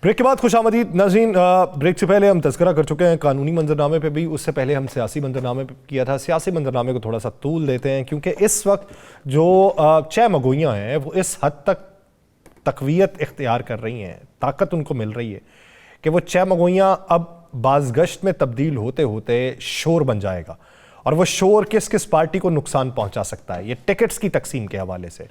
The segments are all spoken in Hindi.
ब्रेक के बाद खुशामदीद नाज़रीन। ब्रेक से पहले हम तज़किरा कर चुके हैं कानूनी मंजरनामे पे भी, उससे पहले हम सियासी मंजरनामे पे किया था। सियासी मंजरनामे को थोड़ा सा तूल देते हैं क्योंकि इस वक्त जो चह मगोइयाँ हैं वो इस हद तक तक़वियत इख्तियार कर रही हैं, ताकत उनको मिल रही है कि वो चह मगोइयाँ अब बाज़गश्त में तब्दील होते होते शोर बन जाएगा। और वो शोर किस किस पार्टी को नुकसान पहुंचा सकता है, ये टिकट्स की तकसीम के हवाले से।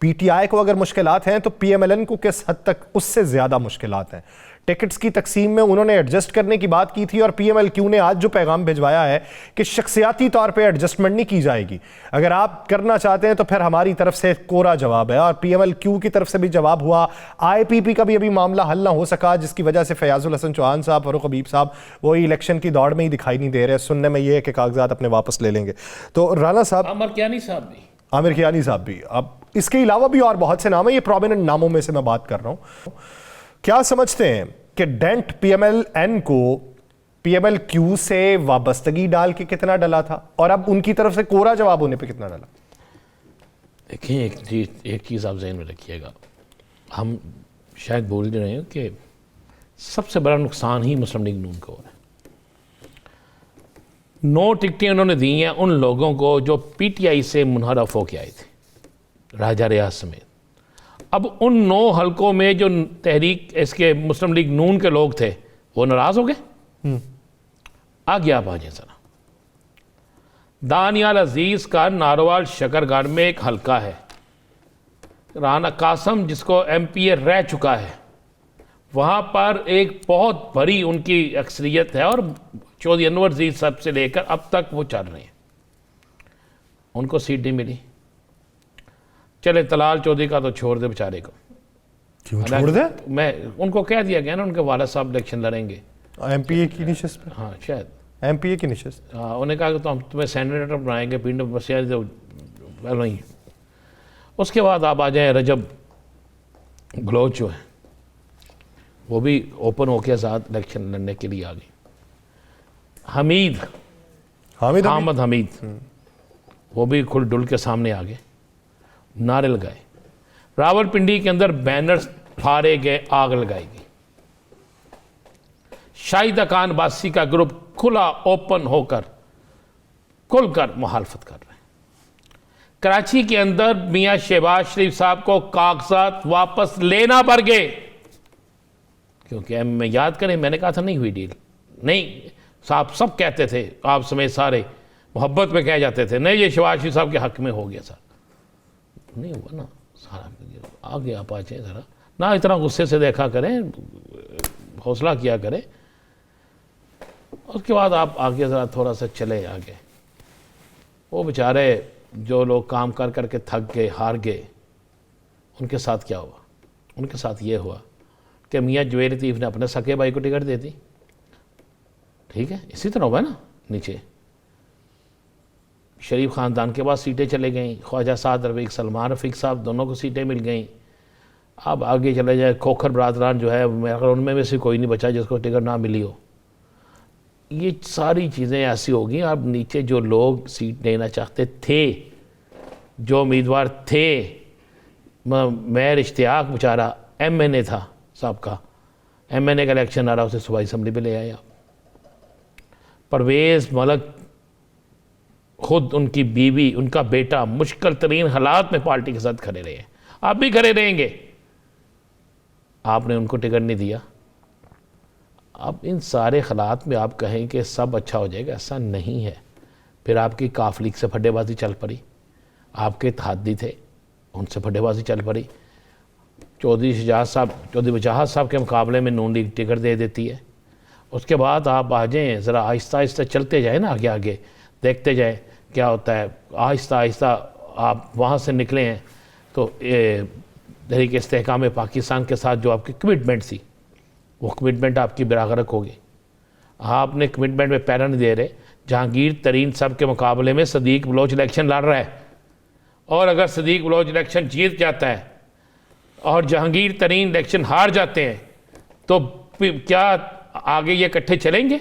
पीटीआई को अगर मुश्किलात हैं तो पीएमएलएन को किस हद तक उससे ज़्यादा मुश्किलात हैं। टिकट्स की तकसीम में उन्होंने एडजस्ट करने की बात की थी और पीएमएलक्यू ने आज जो पैगाम भिजवाया है कि शख्सियाती तौर पे एडजस्टमेंट नहीं की जाएगी, अगर आप करना चाहते हैं तो फिर हमारी तरफ से कोरा जवाब है। और पीएमएलक्यू की तरफ से भी जवाब हुआ। आईपीपी का भी अभी मामला हल ना हो सका, जिसकी वजह से फयाजुल हसन चौहान साहब, फरूख हबीब साहब वो इलेक्शन की दौड़ में ही दिखाई नहीं दे रहे। सुनने में ये है कि कागजात अपने वापस ले लेंगे। तो राना साहब, आमिर कियानी साहब भी, अब इसके अलावा भी और बहुत से नाम है, ये प्रोमिनेंट नामों में से मैं बात कर रहा हूं। क्या समझते हैं कि डेंट पीएमएलएन को पीएमएलक्यू से वाबस्तगी डाल के कितना डला था और अब उनकी तरफ से कोरा जवाब होने पे कितना डला? देखिए, एक चीज़ आप जहन में रखिएगा, हम शायद बोल रहे हैं कि सबसे बड़ा नुकसान ही मुस्लिम लीग नून को हो रहा है। 9 टिकटें उन्होंने दी हैं उन लोगों को जो पीटीआई से मुनहरफ होके आए थे, राजा रियाज समेत। अब उन 9 हलकों में जो तहरीक इसके मुस्लिम लीग नून के लोग थे वो नाराज हो गए। आगे आप आ जाए जरा, दानियाल अजीज का नारोवाल शकरगढ़ में एक हलका है, राना कासम जिसको एमपीए रह चुका है, वहाँ पर एक बहुत बड़ी उनकी अक्सरियत है और चौधरी अनवर जीत साहब से लेकर अब तक वो चल रहे हैं, उनको सीट नहीं मिली। चले तलाल चौधरी का तो छोड़ दे बेचारे को, क्यों छोड़ दे? मैं उनको कह दिया गया ना, उनके वाला साहब इलेक्शन लड़ेंगे एमपीए की निशस्त पे। हाँ शायद एमपीए की निशस्त। हाँ, उन्होंने कहा कि तो हम तुम्हें सेनेटर बनाएंगे, पिंड बसिया तो नहीं। उसके बाद आप आ जाए रजब बलोच जो है वो भी ओपन होकर साथ इलेक्शन लड़ने के लिए आ गई। हामिद हमीद वो भी खुल डुल के सामने आ गए, नारे लगाए। रावलपिंडी के अंदर बैनर्स फाड़े गए, आग लगाई गई। शाहिदा खान बासी का ग्रुप खुला ओपन होकर खुलकर मुखालफत कर रहे हैं। कराची के अंदर मियां शहबाज शरीफ साहब को कागजात वापस लेना पड़ गए, क्योंकि मैं याद करें मैंने कहा था नहीं हुई डील, नहीं साहब सब कहते थे, आप समेत सारे मोहब्बत में कह जाते थे नहीं ये शहबाज शरीफ साहब के हक में हो गया सर, नहीं हुआ ना सारा। आगे आप आ जाए ज़रा, ना इतना गुस्से से देखा करें, हौसला किया करें। उसके बाद आप आगे ज़रा थोड़ा सा चले आगे। वो बेचारे जो लोग काम कर करके थक गए, हार गए, उनके साथ क्या हुआ? उनके साथ ये हुआ कि मियाँ जवेद लतीफ़ ने अपने सके भाई को टिकट दे दी। ठीक है, इसी तरह हुआ ना। नीचे शरीफ ख़ानदान के पास सीटें चले गईं, ख्वाजा साद रफ़ीक, सलमान रफ़ीक साहब दोनों को सीटें मिल गईं। अब आगे चले जाए, खोखर बरादरान जो है उनमें से कोई नहीं बचा जिसको टिकट ना मिली हो। ये सारी चीज़ें ऐसी होगी। अब नीचे जो लोग सीट लेना चाहते थे, जो उम्मीदवार थे, मैं इश्तियाक बेचारा MNA था साहब का, MNA का इलेक्शन आ रहा, उसे सूबाई असम्बली पे ले आया। परवेज़ मलिक खुद, उनकी बीवी, उनका बेटा मुश्किल तरीन हालात में पार्टी के साथ खड़े रहे। आप भी खड़े रहेंगे, आपने उनको टिकट नहीं दिया। अब इन सारे हालात में आप कहें कि सब अच्छा हो जाएगा, ऐसा नहीं है। फिर आपकी काफ लीग से फड्डेबाजी चल पड़ी, आपके इत्तेहादी थे उनसे फड्डेबाजी चल पड़ी। चौधरी वजाहत साहब के मुकाबले में नून लीग टिकट दे देती है। उसके बाद आप आ जाएँ ज़रा, आहिस्ता आहिस्ता चलते जाए ना, आगे आगे देखते जाए क्या होता है। आहिस्ता आहिस्ता आप वहाँ से निकले हैं तो तहरीक इस्तेहकाम पाकिस्तान के साथ जो आपकी कमिटमेंट थी, वो कमिटमेंट आपकी बरागरक होगी। आपने कमिटमेंट में पैरा नहीं दे रहे। जहांगीर तरीन साहब के मुकाबले में सदीक बलोच इलेक्शन लड़ रहा है, और अगर सदीक बलोच इलेक्शन जीत जाता है और जहांगीर तरीन इलेक्शन हार जाते हैं तो क्या आगे ये इकट्ठे चलेंगे?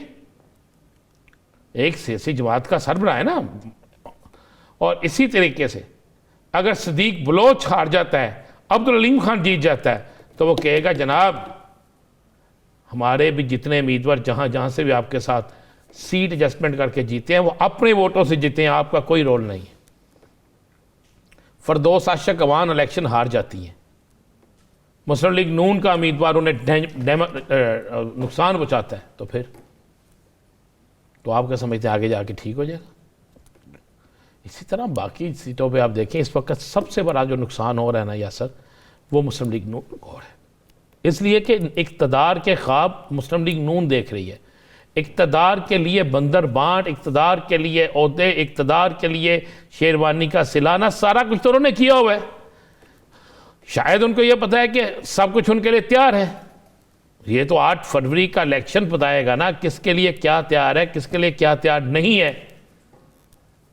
एक सियासी जमात का सरबराह है ना। और इसी तरीके से अगर सदीक बलोच हार जाता है, अब्दुल अलीम खान जीत जाता है, तो वो कहेगा जनाब हमारे भी जितने उम्मीदवार जहाँ जहाँ से भी आपके साथ सीट एडजस्टमेंट करके जीते हैं वो अपने वोटों से जीते हैं, आपका कोई रोल नहीं है। फरदौस आशक अवान इलेक्शन हार जाती है, मुस्लिम लीग नून का उम्मीदवार उन्हें नुकसान पहुँचाता है, तो फिर तो आप क्या समझते हैं आगे जाके ठीक हो जाएगा? इसी तरह बाकी सीटों पे आप देखें इस वक्त सबसे बड़ा जो नुकसान हो रहा है ना यासर, वो मुस्लिम लीग नून को है। इसलिए कि इक़्तिदार के ख्वाब मुस्लिम लीग नून देख रही है, इक़्तिदार के लिए बंदर बांट, इक़्तिदार के लिए ओहदे, इक़्तिदार के लिए शेरवानी का सिलाना, सारा कुछ तो उन्होंने किया हुआ है। शायद उनको ये पता है कि सब कुछ उनके लिए तैयार है। ये तो 8 फरवरी का इलेक्शन बताएगा ना किसके लिए क्या तैयार है, किसके लिए क्या तैयार नहीं है।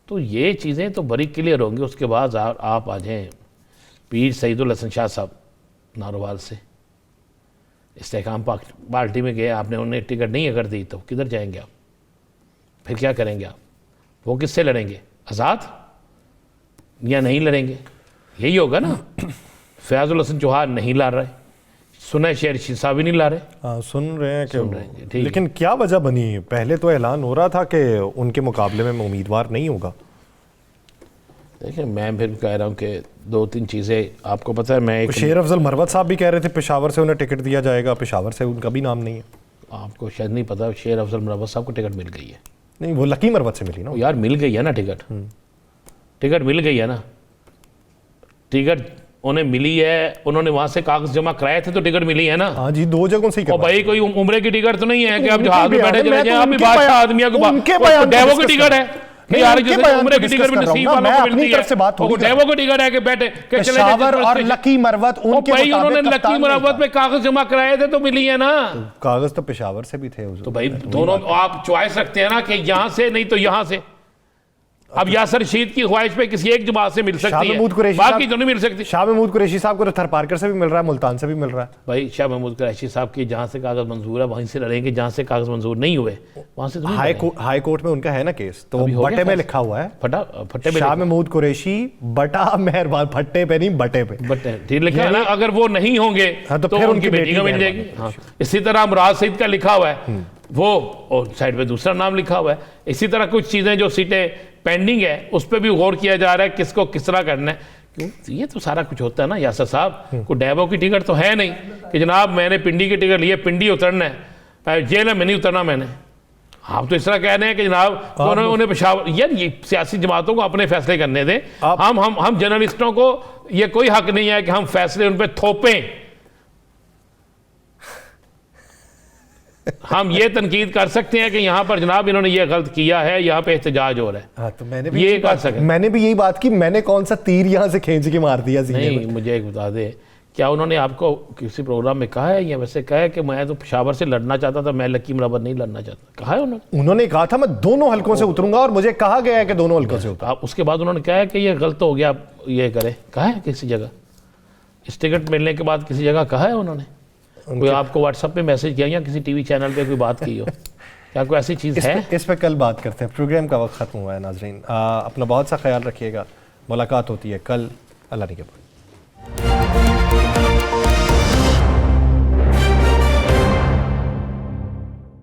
तो ये चीज़ें तो बड़ी क्लियर होंगी। उसके बाद आप आ जाएँ पीर सईदुल हसन शाह साहब नारोवाल से, इस्तेकाम पार्टी में गए, आपने उन्हें टिकट नहीं अगर दी तो किधर जाएंगे आप? फिर क्या करेंगे आप? वो किससे लड़ेंगे? आज़ाद या नहीं लड़ेंगे? यही होगा ना। फयाजुल हसन चौहान नहीं लड़ रहे, सुना शेर साहब भी नहीं ला रहे। हाँ, सुन रहे हैं कि ठीक। लेकिन क्या वजह बनी? पहले तो ऐलान हो रहा था कि उनके मुकाबले में उम्मीदवार नहीं होगा। देखिए मैं फिर कह रहा हूँ कि 2-3 चीज़ें आपको पता है। मैं शेर अफजल मरवत साहब भी कह रहे थे पेशावर से उन्हें टिकट दिया जाएगा, पेशावर से उनका भी नाम नहीं है। आपको शायद नहीं पता, शेर अफजल मरवत साहब को टिकट मिल गई है। नहीं, वो लकी मरवत से मिली ना यार, मिल गई है ना टिकट, टिकट मिल गई है ना, टिकट उन्हें मिली है। उन्होंने वहां से कागज जमा कराए थे तो टिकट मिली है ना। हाँ जी, 2 जगहों से ही। भाई कोई उम्रे की टिकट तो नहीं है कि आप जहाज में बैठे चले जाएं। आप भी बादशाह आदमी को डेवो की टिकट है कि यार जैसे उम्रे की टिकट भी नसीब वालों को मिलती है, वो डेवो की टिकट है कि बैठे के चले जाएं। और लकी मरवत उनके भाई उन्होंने लकी मरवत में कागज जमा कराए थे तो मिली है ना। कागज तो पेशावर से भी थे। तो भाई दोनों आप चॉइस रखते हैं ना कि यहां से नहीं तो यहां से। अब यासर रशीद की ख्वाहिश पे किसी एक जमात से मिल सकती है, बाकी तो नहीं मिल सकती। शाह महमूद कुरैशी साहब को तो थरपारकर से भी मिल रहा है, मुल्तान से भी मिल रहा है। भाई शाह महमूद कुरैशी साहब की जहां से कागज मंजूर है वहीं से लड़ेंगे, जहां से कागज मंजूर नहीं हुए वहां से तो हाई कोर्ट में उनका है ना केस, तो बटे में लिखा हुआ है, फट्टे पे शाह महमूद कुरैशी बटा मेहरबान, फट्टे पे नहीं बटे पे, बटे ठीक लिखा है ना। अगर वो नहीं होंगे तो फिर उनकी बेटी को मिल जाएगी। इसी तरह मुराद सईद का लिखा हुआ है वो, और साइड पे दूसरा नाम लिखा हुआ है। इसी तरह कुछ चीजें जो सीटें पेंडिंग है उस पर भी गौर किया जा रहा है किसको किस तरह करना है। क्यों ये तो सारा कुछ होता है ना यासर साहब। को डेवो की टिकट तो है नहीं कि जनाब मैंने पिंडी की टिकट ली है, पिंडी उतरना है, जेल में नहीं उतरना मैंने। आप तो इस तरह कह रहे हैं कि जनाब उन्हें पेशावर। यार ये सियासी जमातों को अपने फैसले करने दें। हम जर्नलिस्टों को ये कोई हक नहीं है कि हम फैसले उन पर थोपें। हम ये तनकीद कर सकते हैं कि यहाँ पर जनाब इन्होंने ये गलत किया है, यहाँ पे एहतजाज हो रहा है। हाँ, तो मैंने भी ये कर सके। मैंने भी यही बात की, मैंने कौन सा तीर यहाँ से खींच के मार दिया सीने नहीं में। मुझे एक बता दे, क्या उन्होंने आपको किसी प्रोग्राम में कहा है या वैसे कहा है कि मैं तो पेशावर से लड़ना चाहता था, मैं लकी मरवत नहीं लड़ना चाहता? कहा है उन्होंने कहा था मैं दोनों हलकों से उतरूंगा और मुझे कहा गया है कि दोनों हलकों से उतरूंगा। उसके बाद उन्होंने कहा है कि ये गलत हो गया, ये करे? कहा है किसी जगह? इस टिकट मिलने के बाद किसी जगह कहा है उन्होंने? कोई आपको व्हाट्सएप पे मैसेज किया या किसी टीवी चैनल पे कोई बात की हो? क्या कोई ऐसी चीज़ है? इस पे कल बात करते हैं, प्रोग्राम का वक्त खत्म हुआ है। नाजरीन अपना बहुत सा ख्याल रखिएगा, मुलाकात होती है कल। अल्लाह ने के बाद।